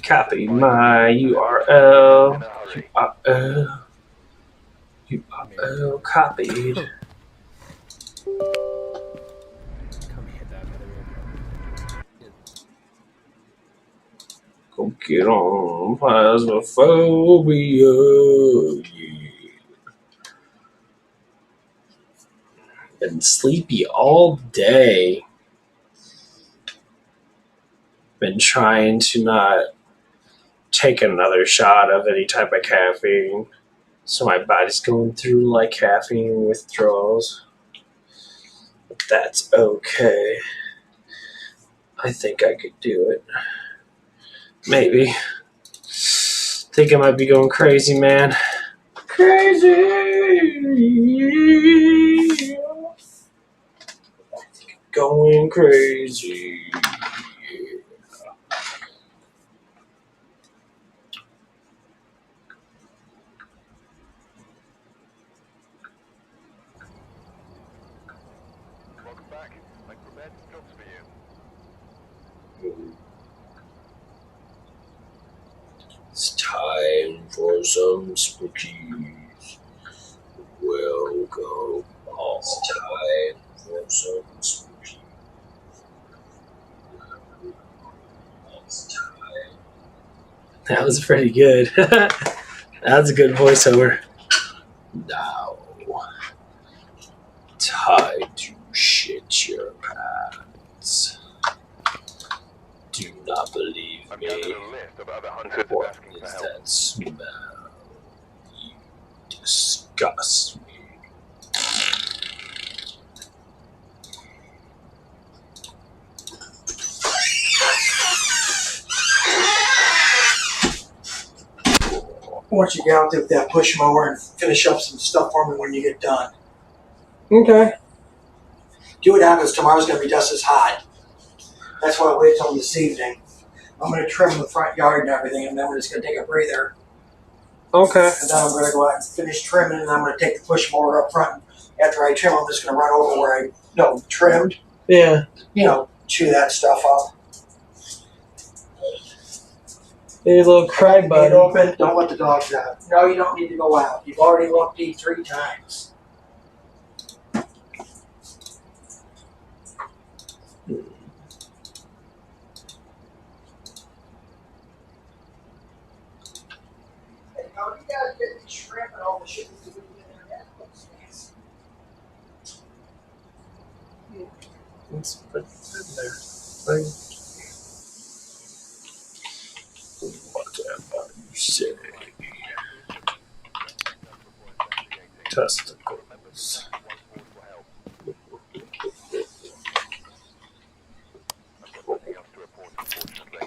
Copy my URL. URL copied. Go get on Phasmaphboia. Yeah. Been sleepy all day. Been trying to not take another shot of any type of caffeine. So my body's going through like caffeine withdrawals. But that's okay. I think I could do it. Maybe. Think I might be going crazy, man. Crazy. I think I'm going crazy. Welcome back. I've prepared some jobs for you. It's time for some spookies. Welcome. It's time for some spookies. It's time. That was pretty good. That's a good voiceover. Now, time to shit your pants. Do not believe I've me. gathered a list of other hunters What asking for is help. that smell? You disgust me. I want you to get out there with that push mower and finish up some stuff for me when you get done. Okay. Do what happens, tomorrow's going to be just as hot. That's why I waited till this evening. I'm going to trim the front yard and everything, and then we're just going to take a breather. Okay. And then I'm going to go out and finish trimming, and I'm going to take the push mower up front. After I trim, I'm just going to run over where I trimmed. Yeah. Chew that stuff up. Hey, little cry Gate buddy. open, don't let the dogs out. No, you don't need to go out. You've already looked these 3 times. You gotta get the shrimp and all the shit that you in there. Let's put it in there. Like, whatever you say. Testicles. Nothing else to report, unfortunately.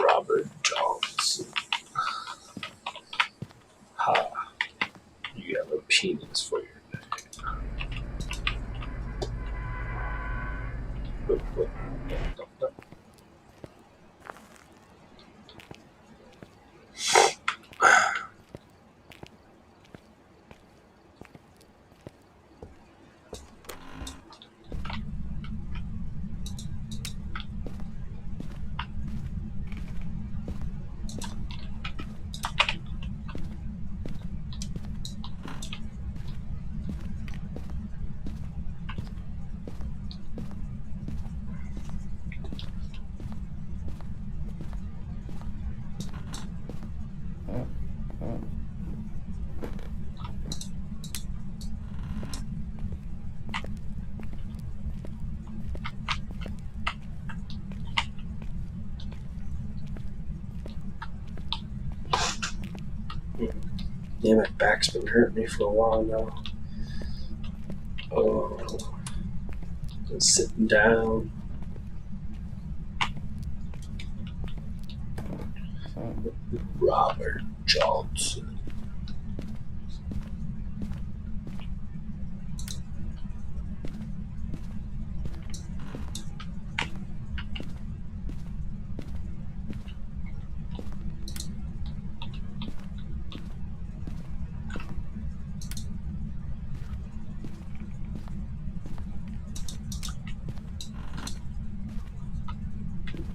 Robert Johnson. Ha. You have a penis for your name. Yeah, my back's been hurting me for a while now. Oh, been sitting down. Robert Johnson.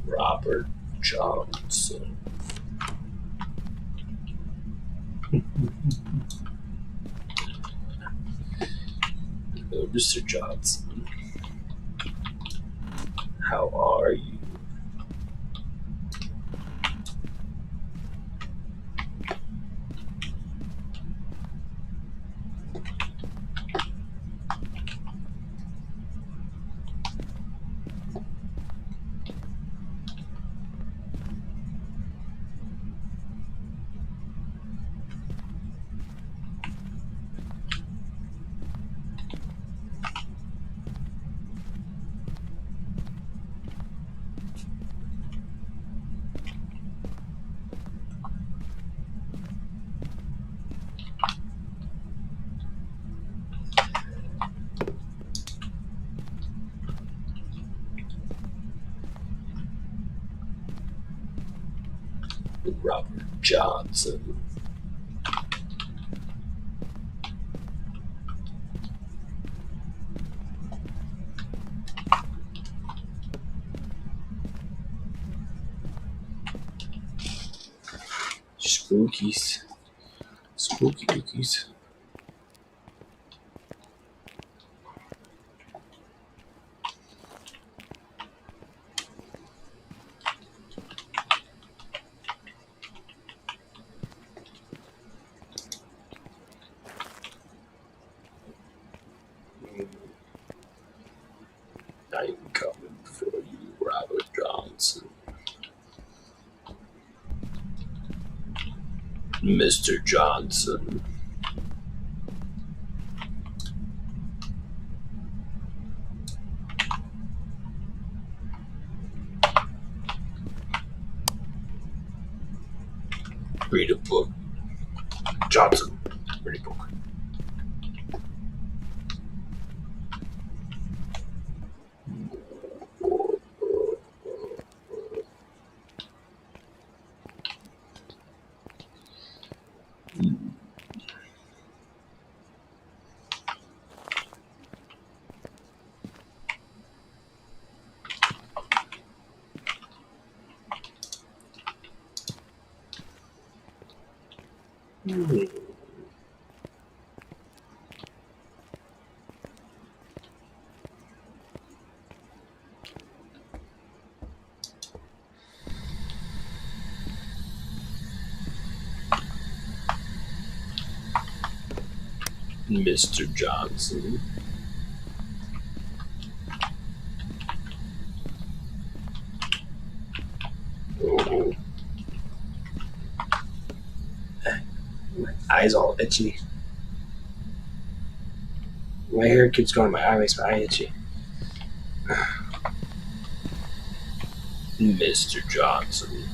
Robert Johnson. Hello, Mr. Johnson. How are you? Robert Johnson. Spookies. Spooky dookies. I'm coming for you, Robert Johnson. Mr. Johnson. Read a book. Johnson. Read a book. Mr. Johnson. Oh. My eyes all itchy. My hair keeps going in my eye, makes my eye itchy. Mr. Johnson.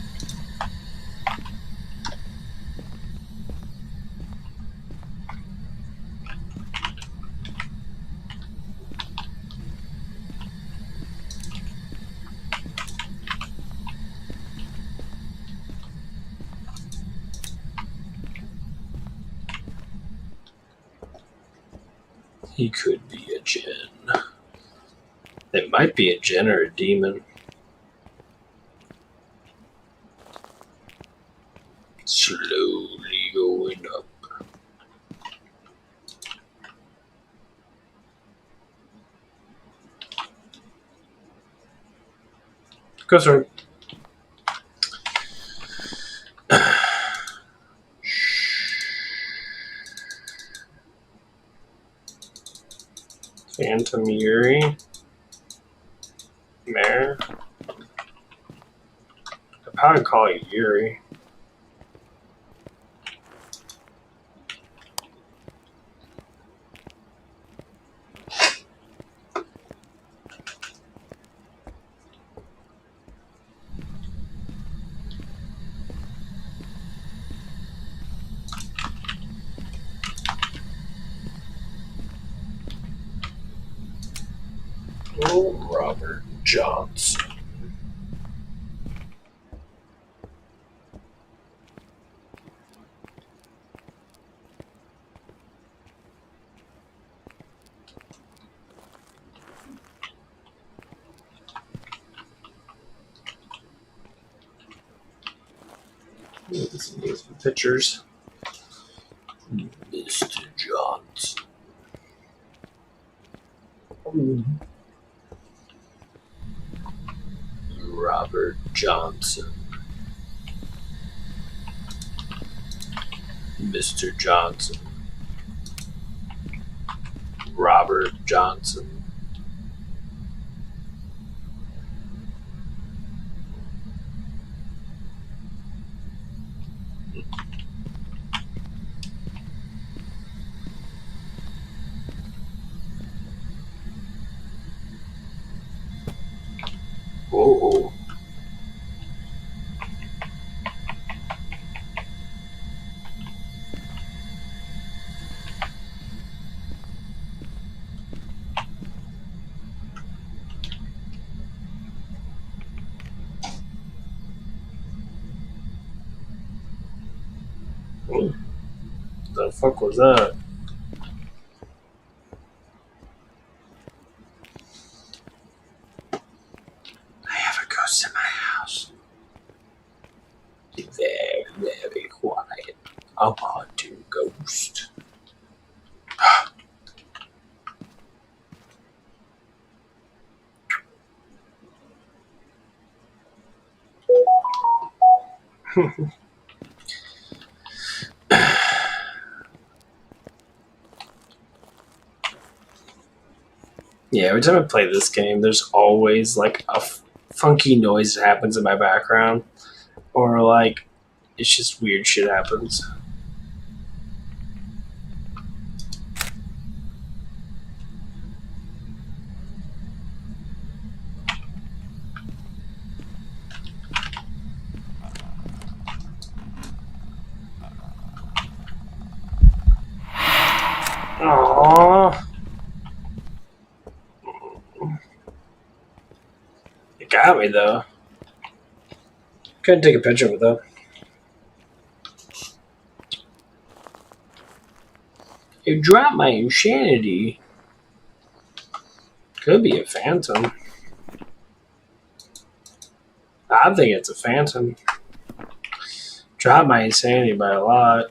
He could be a djinn. It might be a djinn or a demon. Slowly going up. Go, sir. Phantom Yuri. Mare. I'd probably call it Yuri. Oh, Robert Johnson. These pictures. Mr. Johnson. Robert Johnson. Mr. Johnson. Robert Johnson. Whoa. The fuck was that? I have a ghost in my house. Very, very quiet. I'm a hunting ghost. Yeah, every time I play this game, there's always like a funky noise that happens in my background, or like it's just weird shit happens. Aww. It got me though. Couldn't take a picture of it though. It dropped my insanity. Could be a phantom. I think it's a phantom. Dropped my insanity by a lot.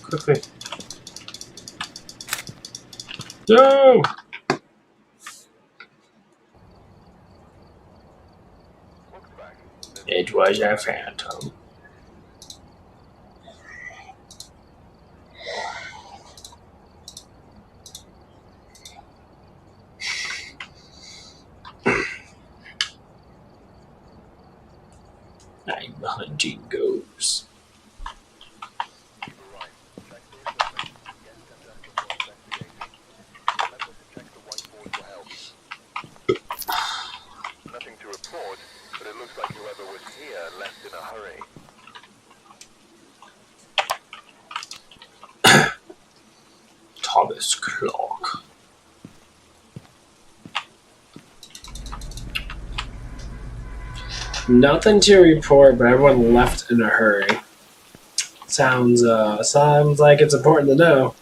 Quickly. No! It was a phantom. I'm hunting ghosts. Nothing to report, but it looks like whoever was here left in a hurry. Thomas Clock. Nothing to report, but everyone left in a hurry. Sounds like it's important to know.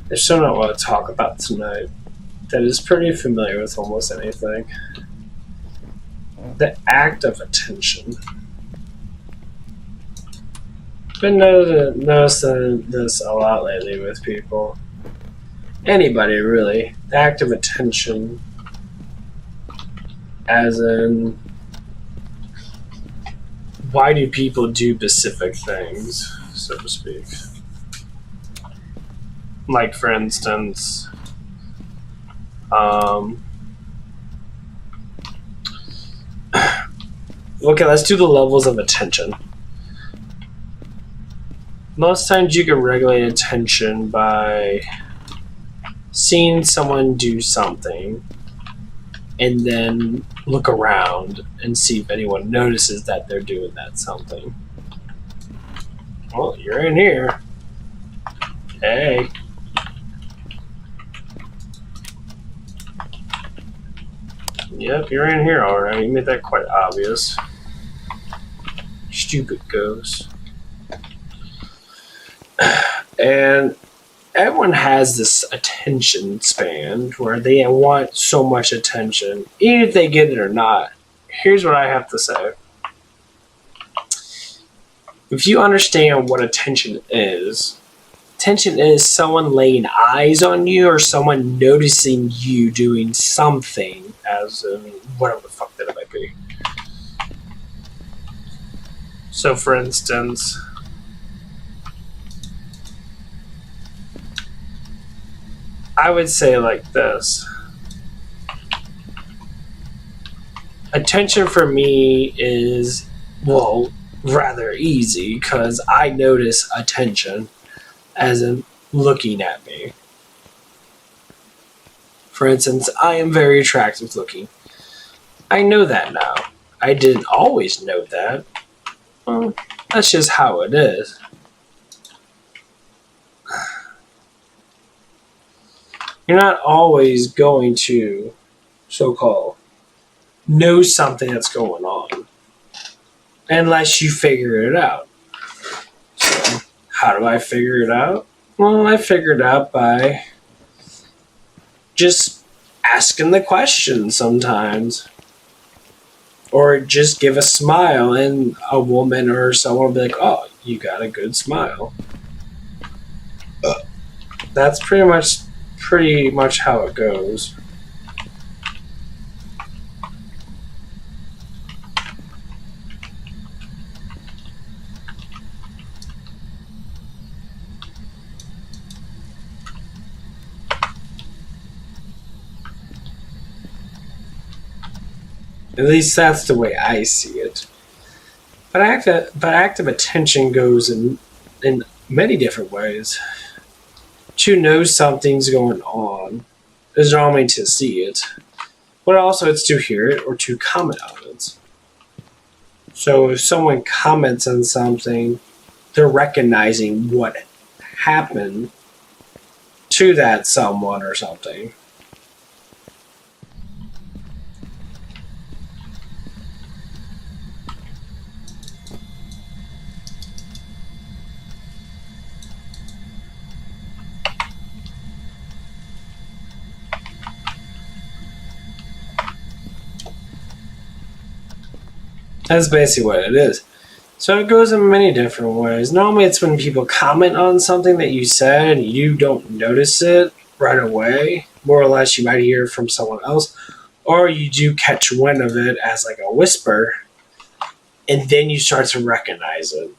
There's so much I want to talk about tonight that is pretty familiar with almost anything. The act of attention. Been noticing this a lot lately with people. Anybody, really. The act of attention. As in, why do people do specific things, so to speak? Like, for instance, okay, let's do the levels of attention. Most times you can regulate attention by seeing someone do something and then look around and see if anyone notices that they're doing that something. Well, you're in here. Hey. Yep, you're in here already. You made that quite obvious. Stupid ghost. And everyone has this attention span where they want so much attention, even if they get it or not. Here's what I have to say. If you understand what attention is someone laying eyes on you or someone noticing you doing something, as in whatever the fuck that it might be. So, for instance, I would say like this. Attention for me is, well, rather easy because I notice attention as in looking at me. For instance, I am very attractive looking. I know that now. I didn't always know that. Well, that's just how it is. You're not always going to, so-called, know something that's going on unless you figure it out. So, how do I figure it out? Well, I figure it out by just asking the question sometimes. Or just give a smile and a woman or someone will be like, oh, you got a good smile. That's pretty much how it goes. At least that's the way I see it. But active attention goes in many different ways. To know something's going on is not only to see it, but also it's to hear it or to comment on it. So if someone comments on something, they're recognizing what happened to that someone or something. That's basically what it is. So it goes in many different ways. Normally it's when people comment on something that you said and you don't notice it right away. More or less you might hear it from someone else. Or you do catch wind of it as like a whisper. And then you start to recognize it.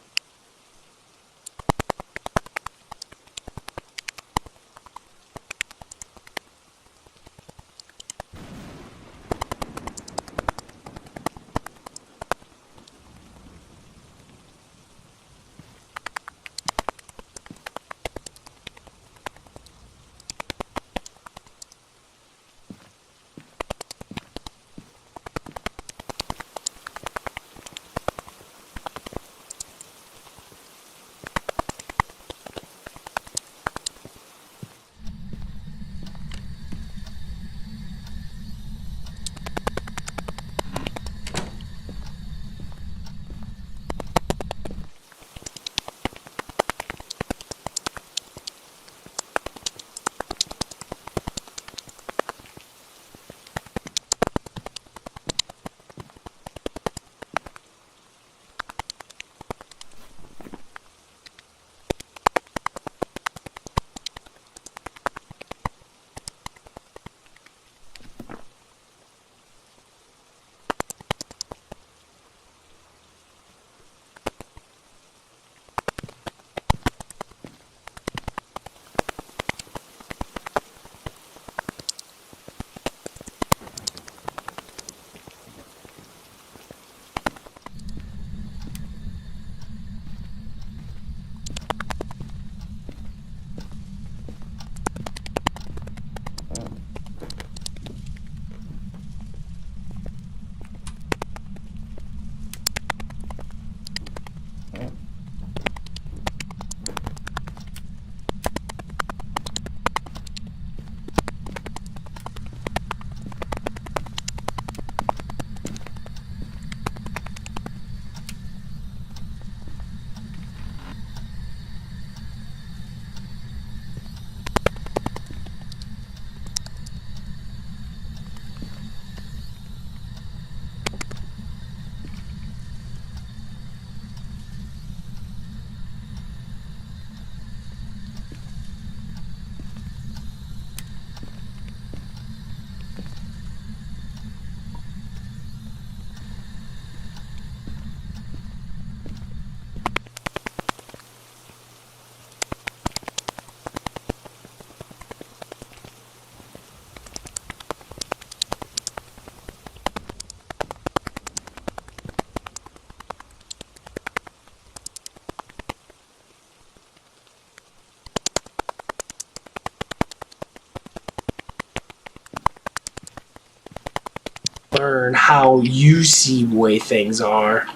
learn how you see the way things are,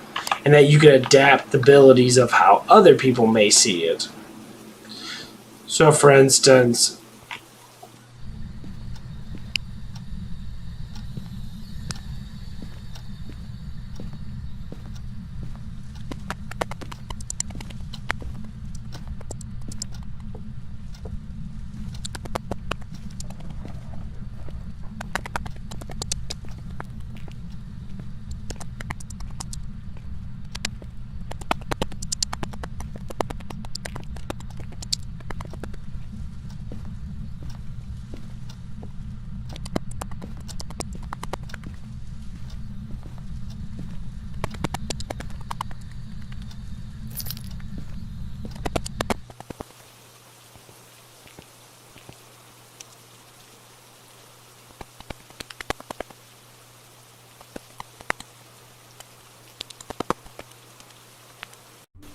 and that you can adapt the abilities of how other people may see it. So, for instance,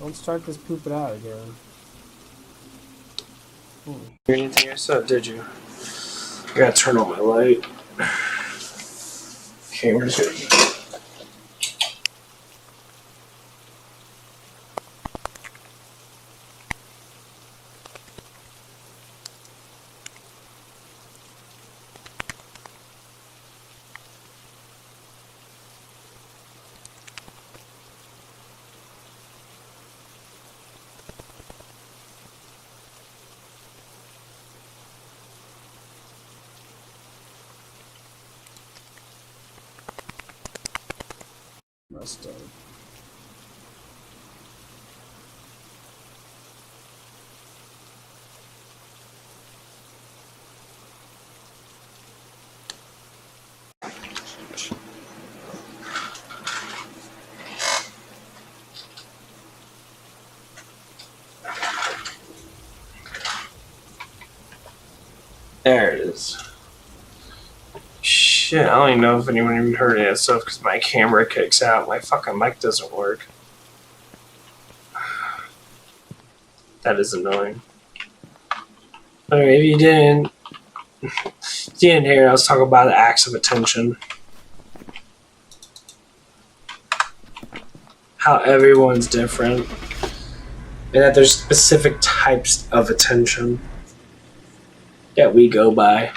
Don't start this poop it out again. hear anything I said, did you? I gotta turn on my light. Okay, we're just gonna. Must have. There it is. Shit, I don't even know if anyone even heard any of that stuff because my camera kicks out. My fucking mic doesn't work. That is annoying. Anyway, if you didn't hear, I was talking about the acts of attention. How everyone's different. And that there's specific types of attention that we go by.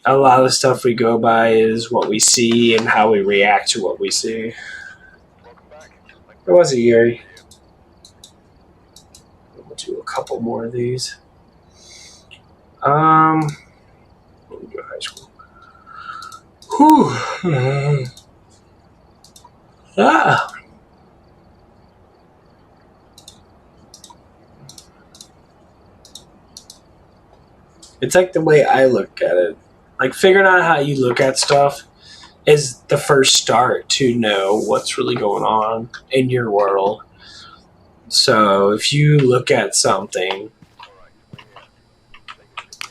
A lot of the stuff we go by is what we see and how we react to what we see. There was a Yuri. We'll do a couple more of these. We'll do high school. Whew. Ah. It's like the way I look at it. Like, figuring out how you look at stuff is the first start to know what's really going on in your world. So if you look at something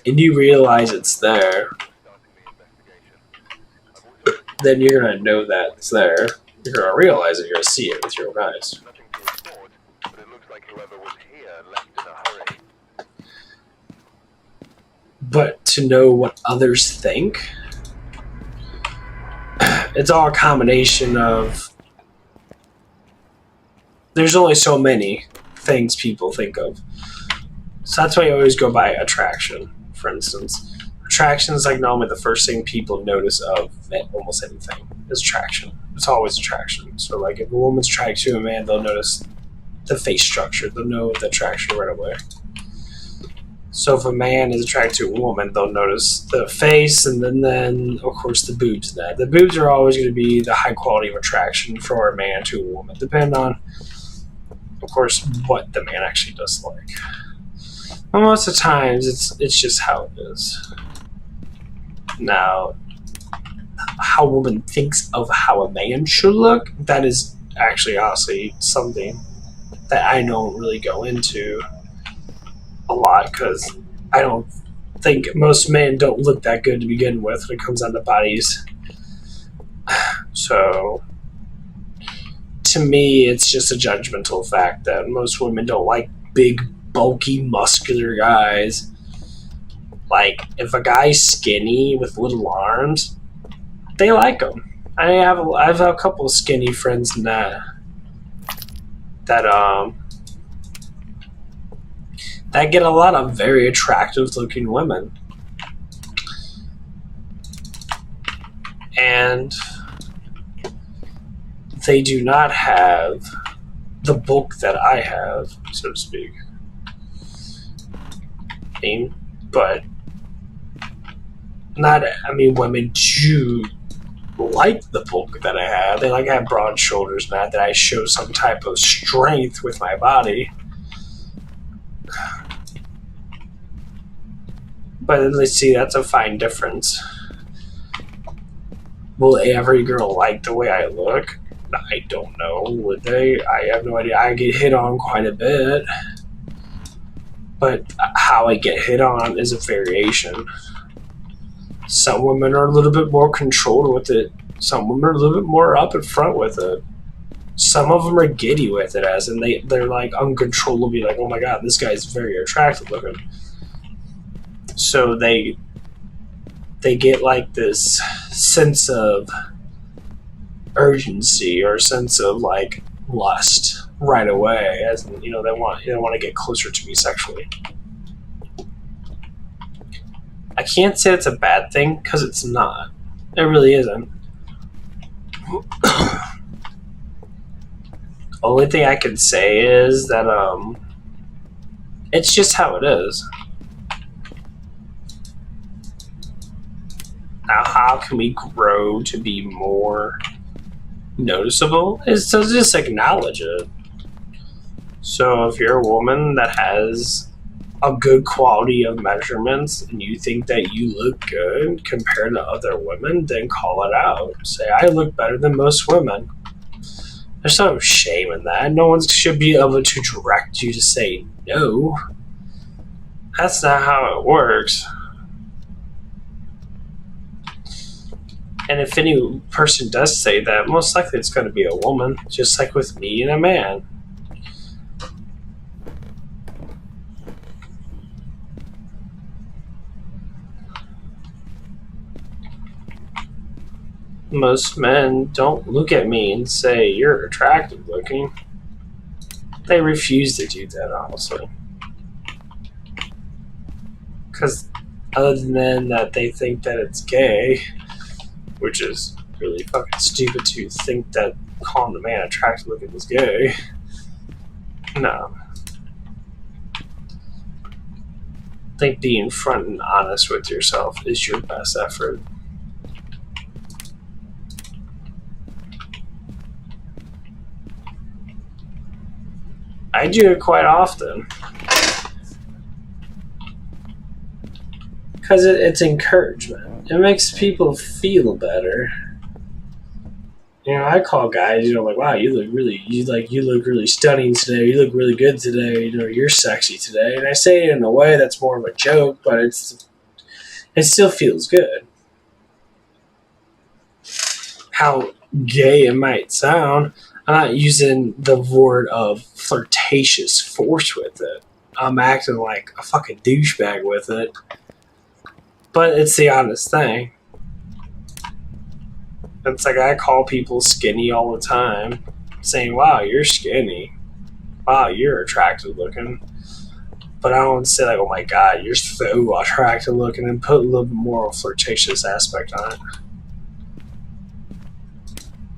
and you realize it's there, then you're going to know that it's there. You're going to realize it. You're going to see it with your own eyes. But to know what others think, it's all a combination of, there's only so many things people think of. So that's why you always go by attraction, for instance. Attraction is like normally the first thing people notice of almost anything is attraction. It's always attraction. So like if a woman's attracted to a man, they'll notice the face structure. They'll know the attraction right away. So if a man is attracted to a woman, they'll notice the face and then of course the boobs. The boobs are always going to be the high quality of attraction for a man to a woman, depending on, of course, what the man actually does like. But most of the times, it's just how it is. Now, how a woman thinks of how a man should look, that is actually honestly something that I don't really go into a lot, because I don't think most men don't look that good to begin with when it comes down to bodies. So, to me, it's just a judgmental fact that most women don't like big, bulky, muscular guys. Like, if a guy's skinny with little arms, they like them. I have a couple of skinny friends in that that get a lot of very attractive looking women. And they do not have the bulk that I have, so to speak. But women do like the bulk that I have. They like I have broad shoulders, that I show some type of strength with my body. But let's see, that's a fine difference. Will every girl like the way I look? I don't know. Would they? I have no idea. I get hit on quite a bit. But how I get hit on is a variation. Some women are a little bit more controlled with it. Some women are a little bit more up in front with it. Some of them are giddy with it, as in they're like uncontrollably like, oh my god, this guy's very attractive looking. So they get like this sense of urgency or sense of like lust right away, as in, they want to get closer to me sexually. I can't say it's a bad thing because it's not. It really isn't. Only thing I can say is that it's just how it is. Now, how can we grow to be more noticeable? Is to just acknowledge it. So if you're a woman that has a good quality of measurements and you think that you look good compared to other women, then call it out. Say, I look better than most women. There's no shame in that. No one should be able to direct you to say no. That's not how it works. And if any person does say that, most likely it's going to be a woman, just like with me and a man. Most men don't look at me and say, you're attractive looking. They refuse to do that, honestly. Because other than that, they think that it's gay, which is really fucking stupid to think that calling a man attractive looking is gay. No. I think being front and honest with yourself is your best effort. I do it quite often. Because it's encouragement. It makes people feel better. I call guys, like, wow, you look really stunning today. You look really good today. You're sexy today. And I say it in a way that's more of a joke, but it still feels good. How gay it might sound, I'm not using the word of flirtatious force with it. I'm acting like a fucking douchebag with it. But it's the honest thing. It's like I call people skinny all the time, saying, wow, you're skinny. Wow, you're attractive looking. But I don't say like, oh my god, you're so attractive looking, and put a little bit more of a flirtatious aspect on it.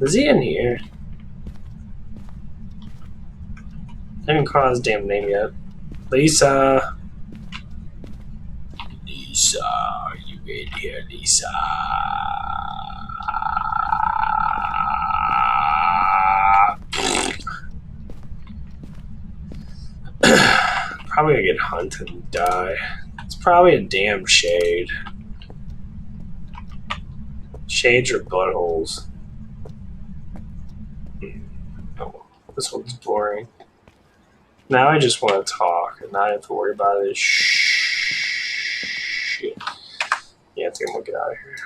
Is he in here? I haven't called his damn name yet. Lisa. Lisa, are you in here, Lisa? Probably gonna get hunted and die. It's probably a damn shade. Shades are buttholes. Oh, this one's boring. Now I just want to talk and not have to worry about this shit. Yeah, I think I'm gonna get out of here.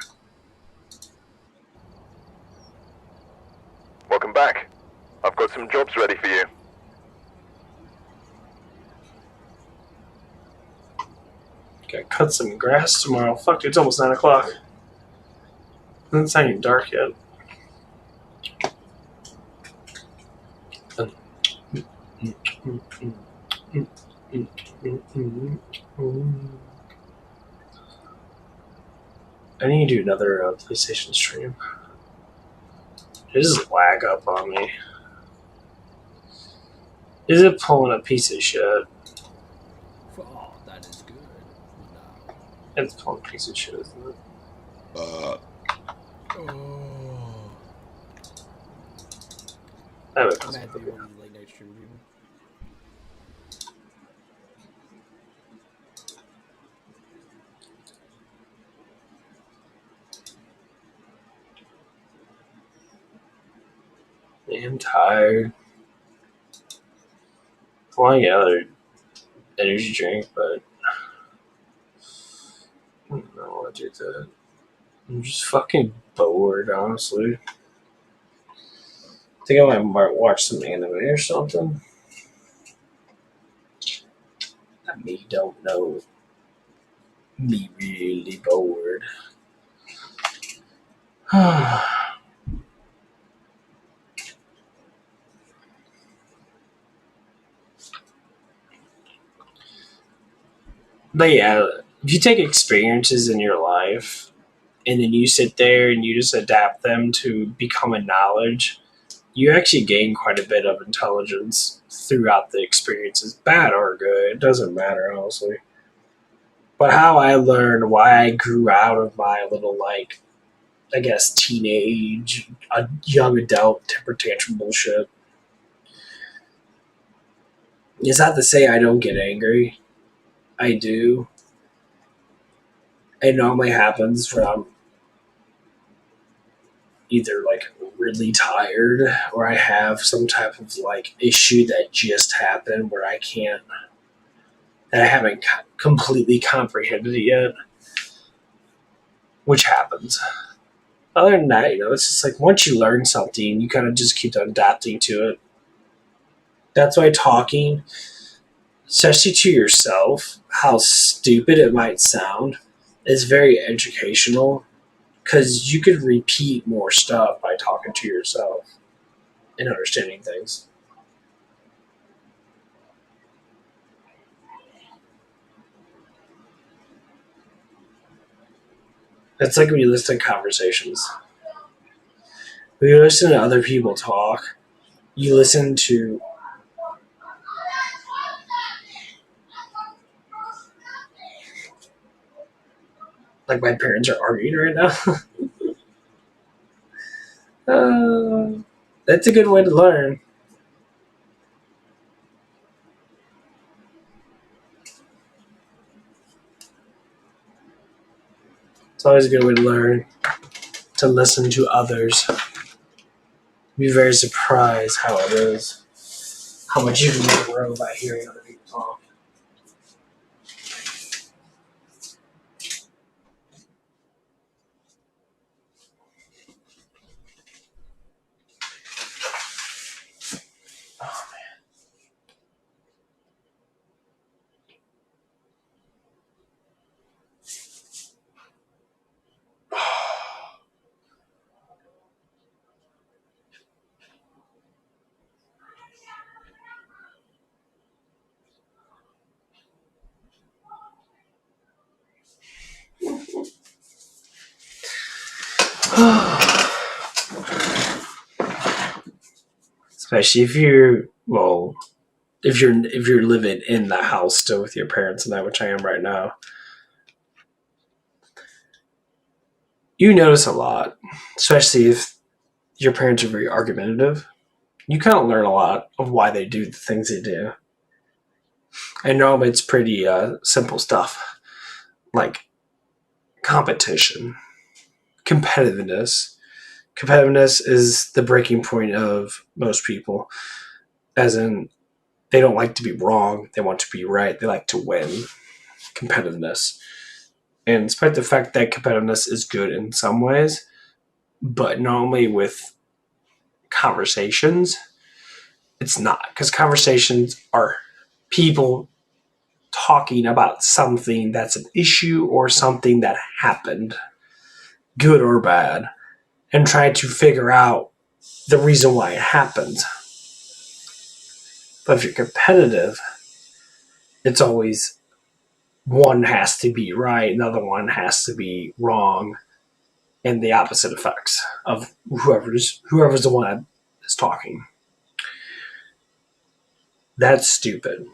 Welcome back. I've got some jobs ready for you. Gotta cut some grass tomorrow. Fuck, it's almost 9 o'clock. It's not even dark yet. I need to do another PlayStation stream. It just lag up on me. Is it pulling a piece of shit? Oh, that is good. No. It's pulling a piece of shit, isn't it? Oh. That I'm gonna have to be one of these late night stream people. I'm tired. I want to get another energy drink, but I don't know what to do with that. I'm just fucking bored, honestly. I think I might watch some anime or something. Me don't know. Me really bored. But yeah, if you take experiences in your life and then you sit there and you just adapt them to become a knowledge, you actually gain quite a bit of intelligence throughout the experiences, bad or good. It doesn't matter, honestly. But how I learned why I grew out of my little, like, I guess, teenage, a young adult temper tantrum bullshit. Is that to say I don't get angry? I do. It normally happens when I'm either like really tired or I have some type of like issue that just happened where I can't, that I haven't completely comprehended it yet, which happens. Other than that, it's just like once you learn something, you kind of just keep adapting to it. That's why talking, especially to yourself, how stupid it might sound, is very educational because you could repeat more stuff by talking to yourself and understanding things. It's like when you listen to conversations. When you listen to other people talk, you listen to like my parents are arguing right now. That's a good way to learn. It's always a good way to learn, to listen to others. Be very surprised how it is, how much you can grow by hearing other people talk. Especially if you're living in the house still with your parents and that, which I am right now, you notice a lot, especially if your parents are very argumentative. You kind of learn a lot of why they do the things they do. I know it's pretty simple stuff like competition, competitiveness. Competitiveness is the breaking point of most people, as in they don't like to be wrong, they want to be right, they like to win. Competitiveness. And despite the fact that competitiveness is good in some ways, but normally with conversations, it's not. Because conversations are people talking about something that's an issue or something that happened, good or bad. and try to figure out the reason why it happens. But if you're competitive, it's always one has to be right, another one has to be wrong, and the opposite effects of whoever's the one that is talking. That's stupid.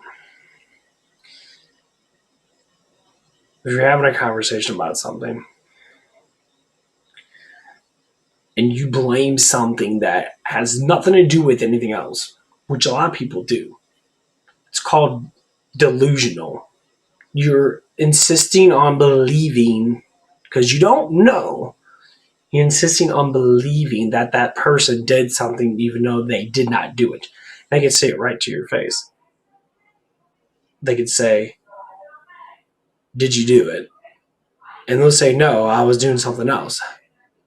If you're having a conversation about something and you blame something that has nothing to do with anything else, which a lot of people do, it's called delusional. You're insisting on believing, because you don't know, you're insisting on believing that that person did something even though they did not do it. They could say it right to your face. They could say, did you do it? And they'll say, no, I was doing something else.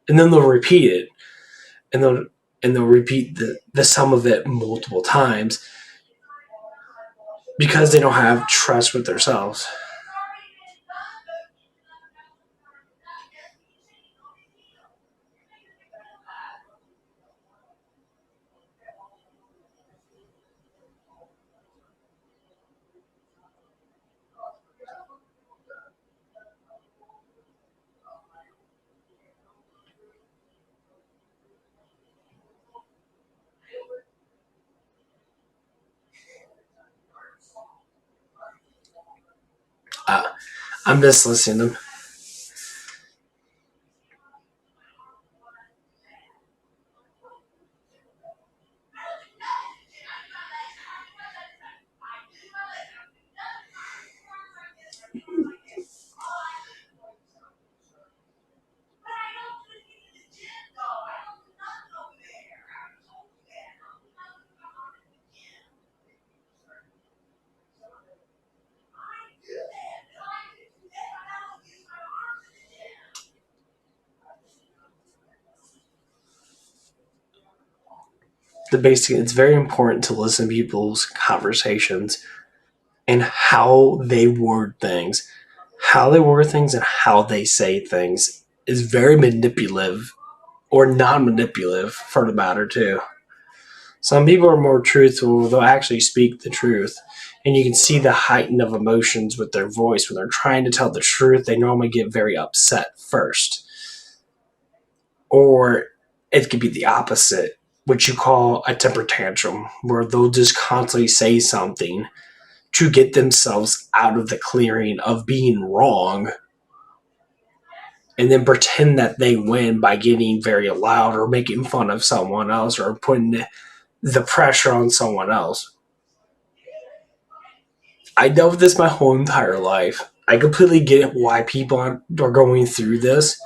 And then they'll repeat it. And they'll repeat the sum of it multiple times because they don't have trust with themselves. I'm just listening to them. It's very important to listen to people's conversations and how they word things. How they word things and how they say things is very manipulative or non-manipulative for the matter too. Some people are more truthful, they'll actually speak the truth. And you can see the heighten of emotions with their voice. When they're trying to tell the truth, they normally get very upset first. Or it could be the opposite, which you call a temper tantrum, where they'll just constantly say something to get themselves out of the clearing of being wrong and then pretend that they win by getting very loud or making fun of someone else or putting the pressure on someone else. I dealt with this my whole entire life. I completely get why people are going through this.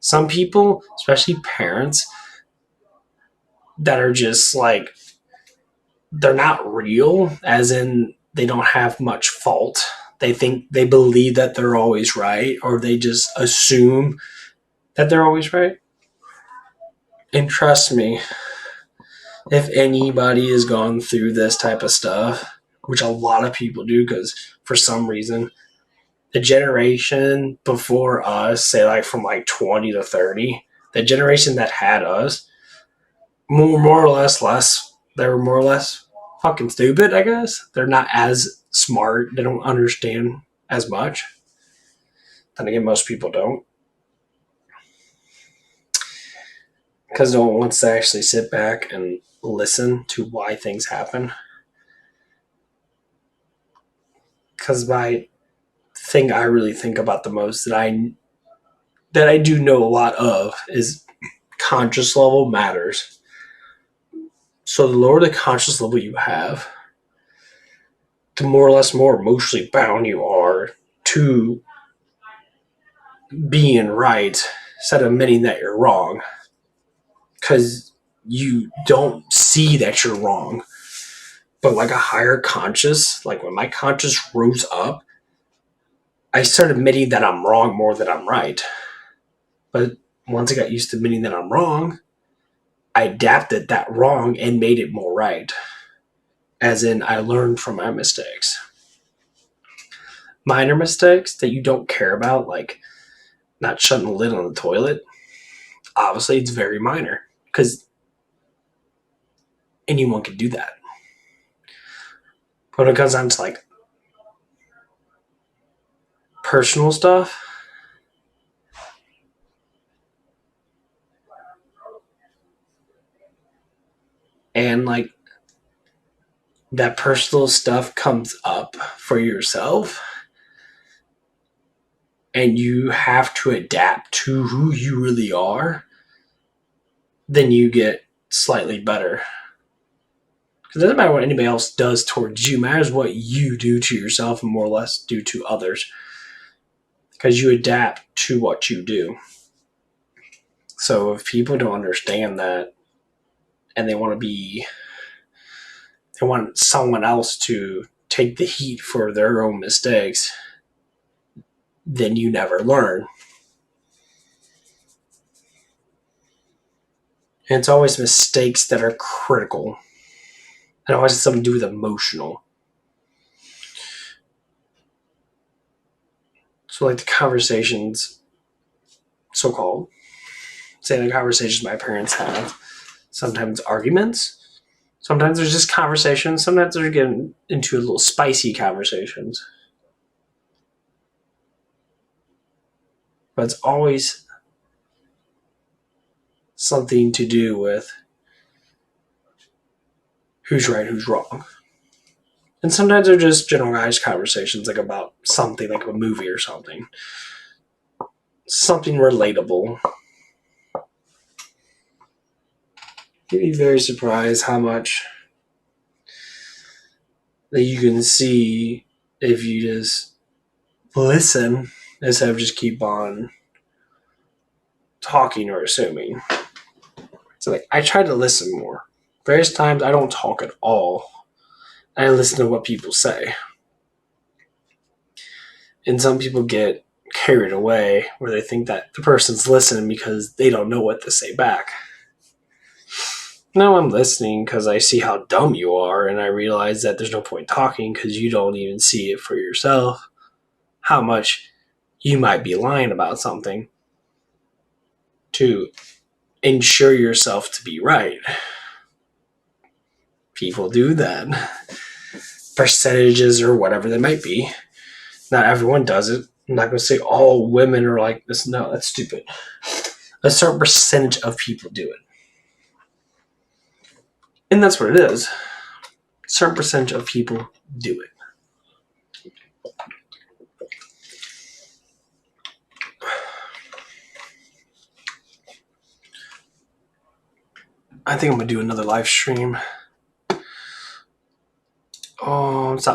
Some people, especially parents, that are just like, they're not real, as in they don't have much fault. They believe that they're always right, or they just assume that they're always right. And trust me, if anybody has gone through this type of stuff, which a lot of people do, because for some reason, the generation before us, say like from like 20 to 30, the generation that had us, more or less they were more or less fucking stupid, I guess. They're not as smart. They don't understand as much. Then again, most people don't. Because no one wants to actually sit back and listen to why things happen. Because my thing I really think about the most that I do know a lot of is conscious level matters. So the lower the conscious level you have, the more or less more emotionally bound you are to being right instead of admitting that you're wrong. Because you don't see that you're wrong. But like a higher conscious, like when my conscious rose up, I started admitting that I'm wrong more than I'm right. But once I got used to admitting that I'm wrong, I adapted that wrong and made it more right. As in, I learned from my mistakes. Minor mistakes that you don't care about, like not shutting the lid on the toilet, obviously it's very minor because anyone can do that. But when it comes down to like personal stuff, and like that personal stuff comes up for yourself, and you have to adapt to who you really are, then you get slightly better. Because it doesn't matter what anybody else does towards you, it matters what you do to yourself and more or less do to others. Because you adapt to what you do. So if people don't understand that and they want someone else to take the heat for their own mistakes, then you never learn. And it's always mistakes that are critical. And always has something to do with emotional. So like the conversations, so-called, say the conversations my parents have, sometimes arguments, sometimes there's just conversations, sometimes they're getting into a little spicy conversations. But it's always something to do with who's right, who's wrong. And sometimes they're just generalized conversations, like about something, like a movie or something. Something relatable. You'd be very surprised how much that you can see if you just listen instead of just keep on talking or assuming. So like I try to listen more. Various times I don't talk at all. I listen to what people say. And some people get carried away where they think that the person's listening because they don't know what to say back. No, I'm listening because I see how dumb you are, and I realize that there's no point talking because you don't even see it for yourself, how much you might be lying about something to ensure yourself to be right. People do that. Percentages or whatever they might be. Not everyone does it. I'm not going to say all women are like this. No, that's stupid. A certain percentage of people do it. And that's what it is. A certain percentage of people do it. I think I'm going to do another live stream. Oh, it's not